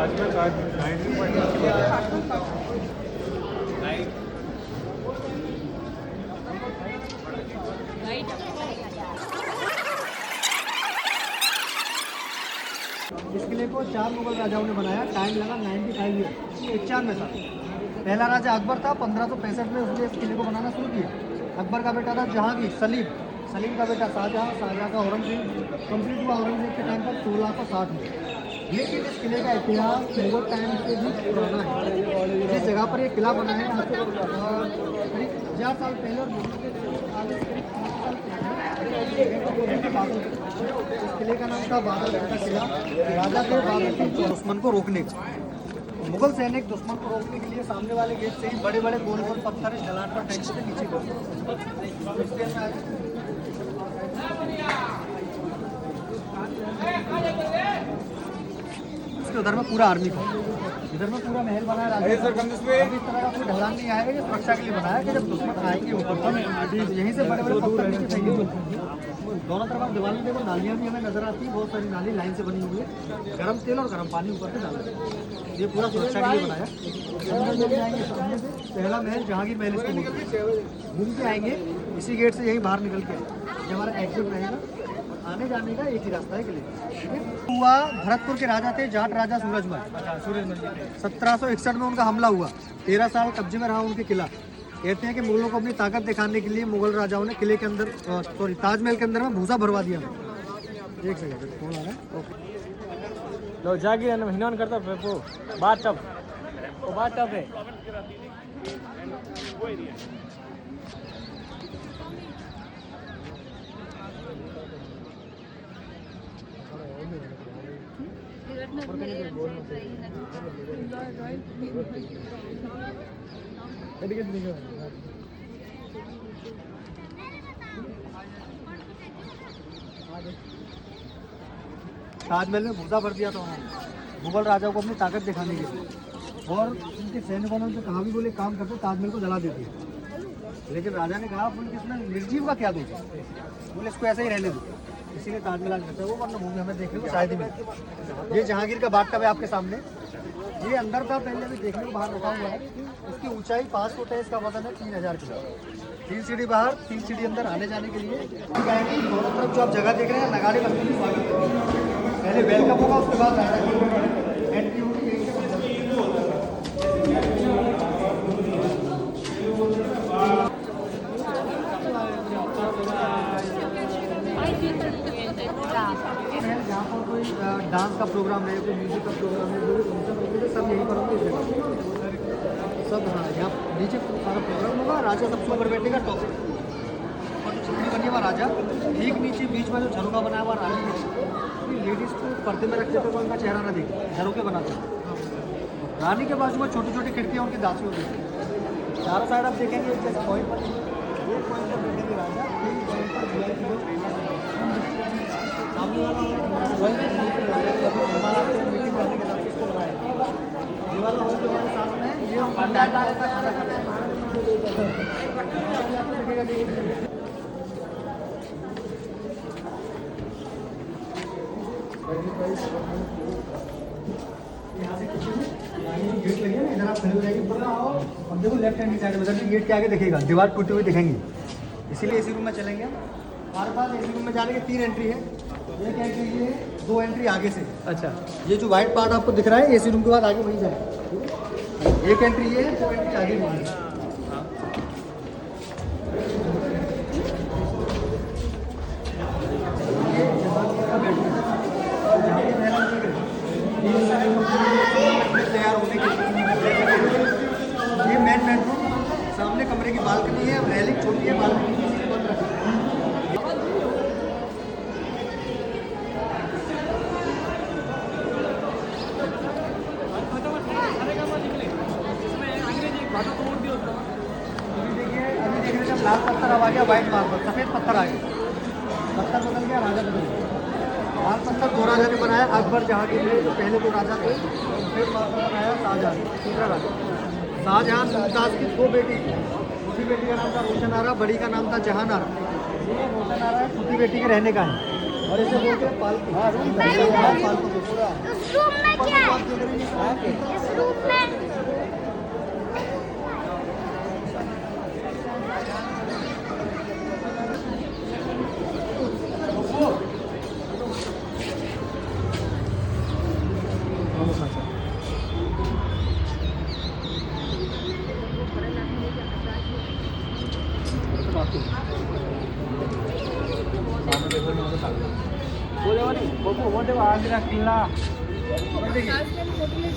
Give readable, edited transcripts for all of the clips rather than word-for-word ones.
इस किले को 4 मुगल राजाओं ने बनाया। टाइम लगा 95 ईयर, 91 साल। पहला राजा अकबर था, 1565 में उसने इस किले को बनाना शुरू किया। अकबर का बेटा था जहांगीर, सलीम का बेटा शाहजहाँ का औरंगजेब। कंप्लीट हुआ औरंगजेब के टाइम पर 1660 में। लेकिन इस किले का इतिहास मुगल टाइम से भी पुराना है। जिस जगह पर ये किला बना है आज से करीब 1000 साल पहले और मुगल के आगे करीब 5 साल पहले इस किले का नाम था बादलगढ़ का किला। राजा थे बादल के दुश्मन को रोकने का। मुगल सैनिक दुश्मन को रोकने के लिए सामने वाले गेट से ही बड़े बड़े गोल गोल पत्थर इस ढलान पर फेंकते थे नीचे को। उधर में पूरा आर्मी था, इधर में पूरा महल बनाया राजा। इस तरह का कोई ढलान नहीं आएगा, ये सुरक्षा के लिए बनाया कि जब दुश्मन आएंगे ऊपर यहीं से बड़े बड़े पत्थर नीचे फेंकेंगे। दोनों तरफ आप दीवार में देखो, नालियाँ भी हमें नजर आती है, बहुत सारी नाली लाइन से बनी हुई है। गर्म तेल और गर्म पानी ऊपर से डालते, ये पूरा सुरक्षा के लिए बनाया। अंदर जब जाएंगे सामने से पहला महल जहांगीर महल इसको बोलते हैं। घूम के आएंगे इसी गेट से, यही बाहर निकल के ये हमारा एग्जिट रहेगा। आने जाने का एक ही रास्ता है किले हुआ। भरतपुर के राजा थे जाट राजा सूरजमल। 1761 में उनका हमला हुआ। 13 साल कब्जे में रहा उनके किला। कहते हैं कि मुगलों को अपनी ताकत दिखाने के लिए मुगल राजाओं ने किले के अंदर ताजमहल के अंदर में भूसा भरवा दिया। एक सेकंड फोन आ रहा है। ओके लो जागी महीना करता वो बात टफ है। ताजमहल में भूसा भर दिया था उन्होंने मुगल राजाओं को अपनी ताकत दिखाने के लिए। और उनके सैनिकों ने उनसे कहा भी बोले काम करते ताजमहल को जला देते हैं। लेकिन राजा ने कहा बोले इसमें निर्जीव का क्या दोष है, बोले इसको ऐसे ही रहने दो। इसीलिए ताजमहल आज करते हैं वो, वरना भूमि हमें देखने को शायद ही मिले। ये जहांगीर का बाटकब है आपके सामने, ये अंदर था पहले भी देखने को बाहर रखा हुआ है। इसकी ऊंचाई 5 फुट है, इसका वजन है 3000 किलो। 3 सीढ़ी बाहर 3 सीढ़ी अंदर आने जाने के लिए। दोनों तरफ जो आप जगह देख रहे हैं नगाड़े बजते हैं स्वागत करेंगे। पहले वेलकम होगा, उसके बाद राजा की एंट्री होगी। जहाँ पर कोई डांस का प्रोग्राम है, कोई म्यूजिक का प्रोग्राम है, जो सब यहीं पर होंगे सब। हाँ, यहाँ नीचे सारा प्रोग्राम होगा। राजा सबसे ऊपर बैठेगा टॉप और जो छतरी बनी हुआ राजा, ठीक नीचे बीच में जो झरोका बनाया हुआ रानी। लेडीज़ को पर्दे में रखते थे, उनका चेहरा ना देखे, झरोके बनाते थे। रानी के बाजू में छोटी छोटी खिड़कियाँ उनकी दासी होती थी। चारों साइड आप देखेंगे जैसे पॉइंट पर, एक पॉइंट पर देखेंगे राजा, एक पॉइंट पर सामने वाला मीटिंग करने के साथ इसको बनाया। ये वाला हॉल जो हमारे सामने है, ये हम खाना खाते हैं। यहाँ से गेट लगे ना, इधर आप खड़े हो जाएंगे पूरा आओ और देखो लेफ्ट हैंड की साइड में जब गेट के आगे दिखेगा दीवार टूटी हुई दिखेंगी। इसीलिए एसी रूम में चलेंगे। हमारे पास एसी रूम में जाने की 3 एंट्री है। एक एंट्री ये, 2 एंट्री आगे से। अच्छा, ये जो व्हाइट पार्ट आपको दिख रहा है एसी रूम के बाद आगे वहीं जाए। एक एंट्री ये, 2 एंट्री आगे वहीं। तैयार होने के ये मेन बेडरूम, सामने कमरे की बालकनी है। अब रेलिंग छोटी है, बालकनी बंद रखी है। लाल पत्थर अब आ गया, व्हाइट मार्बल, सफ़ेद पत्थर आ गया। पत्थर बदल गया, राजा बदल गया। लाल पत्थर 2 राजा ने बनाया, अकबर जहांगीर ने जो पहले 2 राजा थे। सफ़ेद पत्थर बनाया शाहजहाँ, तीसरा राजा। शाहजहाँ मुमताज़ की 2 बेटी, छोटी बेटी का नाम था रोशन आरा, बड़ी का नाम था जहान आरा। ये रोशन आरा छोटी बेटी के रहने का है। और इसे बोलते हैं पालकी। पालकी पूरा। इस रूम में क्या है? इस रूम में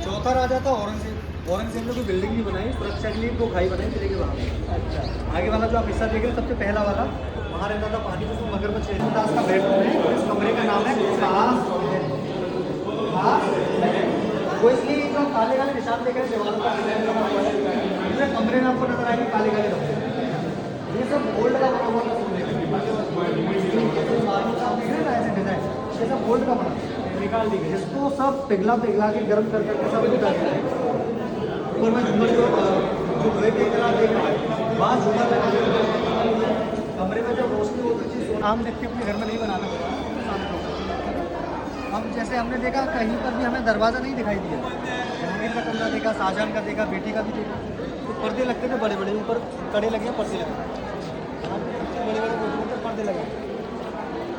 चौथा राजा था औरंगजेब। औरंगजेब ने कोई बिल्डिंग नहीं बनाई, सुरक्षा के लिए दो खाई बनाई किले के बाहर। अच्छा, आगे वाला जो आप हिस्सा देख रहे हैं सबसे पहला वाला, वहाँ रहता था पानी में, मगरमच्छ दास का बेडरूम है। इस कमरे का नाम है वो, इसलिए जो काले काले निशान देख रहे हैं दीवारों का डिजाइन बना हुआ है, पूरे कमरे में आपको नजर आएंगे काले काले रंग। ये सब गोल्ड का बना हुआ था, मार्बल का देख रहे हैं ना ऐसे डिजाइन, ये सब गोल्ड का बना निकाल दी गई। इसको सब पिघला के गर्म कर करके सब निकाल दिया। ऊपर में झूमर जो लोहे के तरह देख रहे हैं, वहाँ झूमर लगा दिया। कमरे में जो रोशनी होती थी, आम व्यक्ति अपने घर में नहीं बनाना। अब जैसे हमने देखा कहीं पर भी हमें दरवाज़ा नहीं दिखाई दिया। जहांगीर का कमरा देखा, शाहजहां का देखा, बेटी का भी देखा, तो पर्दे लगते थे बड़े बड़े, ऊपर कड़े लगे हैं, पर्दे लगे, बड़े बड़े पर्दे लगे।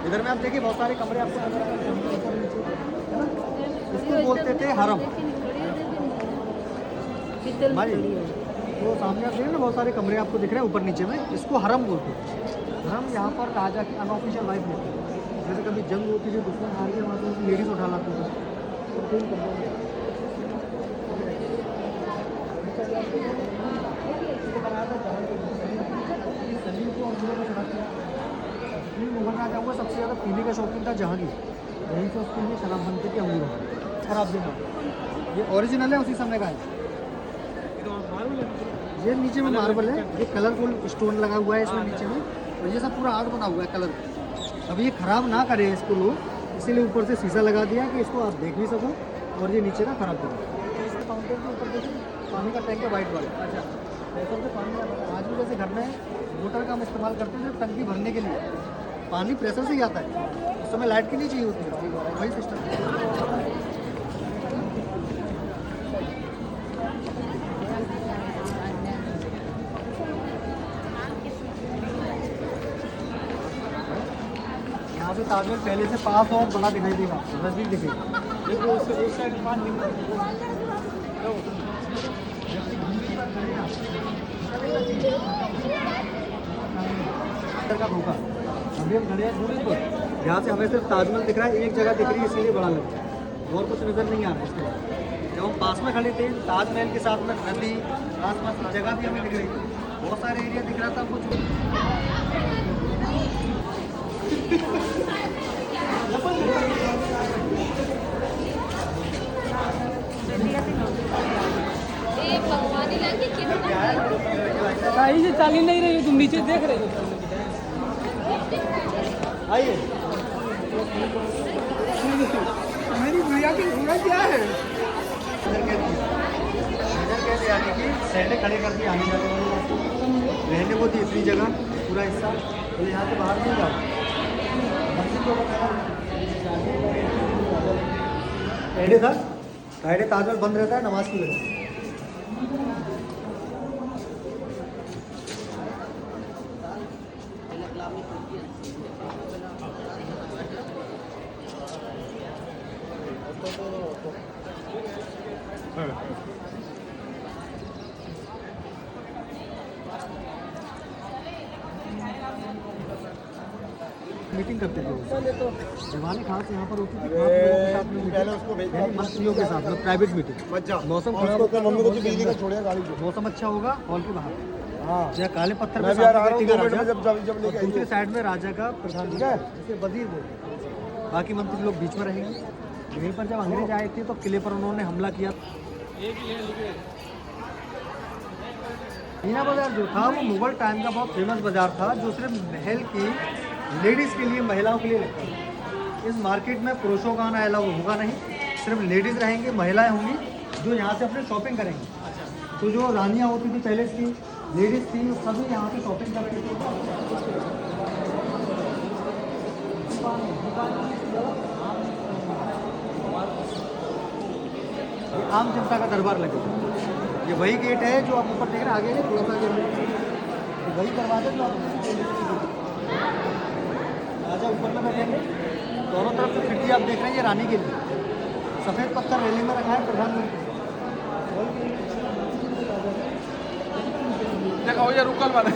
इधर में आप देखिए बहुत सारे कमरे आपको नजर आ रहे हैं, इसको बोलते थे हरम भाई। तो सामने आप देख रहे हैं ना बहुत सारे कमरे आपको दिख रहे हैं ऊपर नीचे में, इसको हरम बोलते हैं। हरम यहाँ पर राजा की अनऑफिशियल वाइफ होती है। जैसे कभी जंग होती है, दुश्मन हार गया, वहाँ से लेडीज उठा लाते थे। मुगल राजा हुआ सबसे ज़्यादा पीने का शौकीन था जहांगीर, यहीं से उसके लिए शराब बनती थी अंगूरों में, शराब देना। ये ओरिजिनल है, उसी समय का है। ये नीचे में मार्बल है, ये कलरफुल स्टोन लगा हुआ है इसमें नीचे में, और ये सब पूरा आर्ट बना हुआ है कलर। अब ये ख़राब ना करे इसको लोग, इसीलिए ऊपर से शीशा लगा दिया कि इसको आप देख भी सको, और ये नीचे ना खराब करो। इसके काउंटर के ऊपर देखिए पानी का टैंक है वाइट वाला। अच्छा, ऐसा से पानी आज भी जैसे घर में मोटर का हम इस्तेमाल करते हैं टंकी भरने के लिए, पानी प्रेशर से ही आता है, उस समय लाइट की नहीं चाहिए होती है, वही सिस्टम। यहाँ से ताजमहल पहले से पास और बड़ा दिखाई देगा, नजदीक दिखेगा। का धोखा, अभी हम खड़े हैं दूरी पर, यहाँ से हमें सिर्फ ताजमहल दिख रहा है, एक जगह दिख रही है इसीलिए बड़ा लग रहा है, और कुछ नज़र नहीं आ रहा है इसके बाद। जब हम पास में खड़े थे ताजमहल के साथ में नदी, आसपास जगह भी हमें दिख रही थी, बहुत सारे एरिया दिख रहा था कुछ। चाली नहीं रही हो तुम, नीचे देख रहे हो। आइए, मेरी भैया की पूरा क्या है? इधर कैसे आने की साइडें खड़े कर दी, आने जाने वाली रहने को थी इतनी जगह, पूरा हिस्सा, तो यहाँ से बाहर नहीं जाओ। फ्राइडे था, फ्राइडे ताजमहल बंद रहता है नमाज की वजह से। मीटिंग करते थे जवानी खास यहाँ पर होती थी, मंत्रियों के साथ में प्राइवेट मीटिंग। मौसम मौसम अच्छा होगा हॉल के बाहर, या काले पत्थर में दूसरी साइड में राजा का प्रधान जैसे वजीर बोलते, बाकी मंत्री लोग बीच में रहेंगे। यहीं पर जब अंग्रेज आए थे तो किले पर उन्होंने हमला किया। मीना बाजार जो था वो मुगल टाइम का बहुत फेमस बाजार था, जो सिर्फ महल की लेडीज़ के लिए, महिलाओं के लिए लगता है। इस मार्केट में पुरुषों का आना अलाउ होगा नहीं, सिर्फ लेडीज़ रहेंगी, महिलाएं होंगी जो यहाँ से अपने शॉपिंग करेंगी। तो जो रानियाँ होती थी पहले की लेडीज़ थी, सभी यहाँ से शॉपिंग करती थी। ये आम जनता का दरबार लगेगा। ये वही गेट है जो आप ऊपर देख रहे हैं, आगे थोड़ा सा ये वही दरवाजा जो आप राजा ऊपर में बैठेंगे। दोनों तरफ जो खिड़की आप देख रहे हैं ये रानी के लिए सफ़ेद पत्थर रेलिंग में रखा है प्रधानमंत्री। देखो ये रुकल वाला